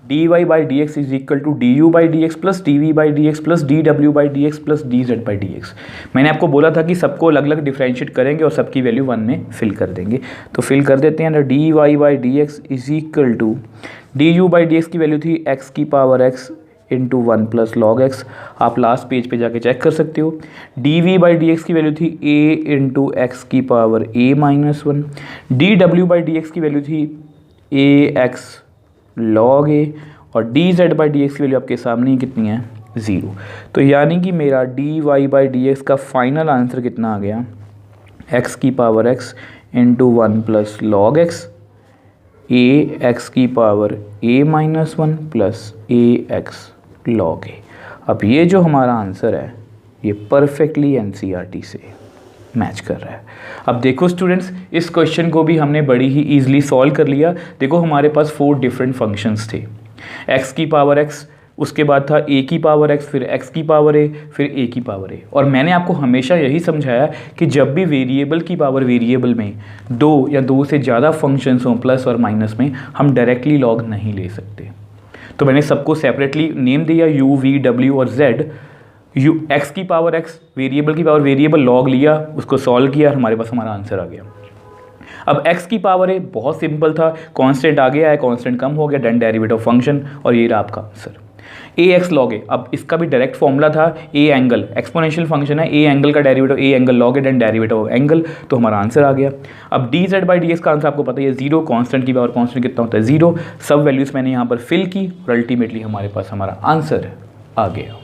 dy by D x is equal to D you by D X plus D V by D X plus D W by D X plus D Z by D X. मैंने आपको बोला था कि सबको अलग अलग डिफ्रेंशिएट करेंगे और सबकी वैल्यू 1 में फिल कर देंगे। तो फिल कर देते हैं ना, D Y by D x is equal to D you by D x की वैल्यू थी एक्स की power x into 1 plus log X. आप लास्ट पेज पे जाके चेक कर सकते हो। D V by D x की वैल्यू थी ए इंटू एक्स की power A minus 1। D W by D x की वैल्यू थी ए एक्स लॉग ए। और D Z by D x की वैल्यू आपके सामने ही कितनी है 0। तो यानी कि मेरा d Y by D x का फाइनल आंसर कितना आ गया, एक्स की power x into 1 plus log x a x की power A minus 1 plus a x log a. अब ये जो हमारा आंसर है ये परफेक्टली एनसीईआरटी से मैच कर रहा है। अब देखो स्टूडेंट्स, इस क्वेश्चन को भी हमने बड़ी ही ईजिली सॉल्व कर लिया। देखो हमारे पास 4 डिफरेंट फंक्शंस थे, एक्स की पावर एक्स, उसके बाद था ए की पावर एक्स, फिर एक्स की पावर ए, फिर ए की पावर ए। और मैंने आपको हमेशा यही समझाया कि जब भी वेरिएबल की पावर वेरिएबल में 2 या 2 से ज़्यादा फंक्शंस हों प्लस और माइनस में, हम डायरेक्टली लॉग नहीं ले सकते। तो मैंने सबको सेपरेटली नेम दिया, यू वी डब्ल्यू और जेड। यू एक्स की पावर एक्स, वेरिएबल की पावर वेरिएबल, लॉग लिया, उसको सॉल्व किया और हमारे पास हमारा आंसर आ गया। अब x की पावर ए बहुत सिंपल था, कांस्टेंट आ गया है, कांस्टेंट कम हो गया, देन डेरिवेटिव फंक्शन, और ये रहा आपका answer A x log a. अब इसका भी डायरेक्ट फॉर्मूला था ए एंगल, एक्सपोनेंशियल फंक्शन है, ए एंगल का derivative A angle log A then derivative of angle, तो हमारा आंसर आ गया। अब D Z by D x का आंसर आपको पता है 0, कांस्टेंट की पावर कांस्टेंट कितना होता है 0। सब वैल्यूज़ मैंने यहाँ पर फिल की और अल्टीमेटली हमारे पास हमारा आंसर आ गया।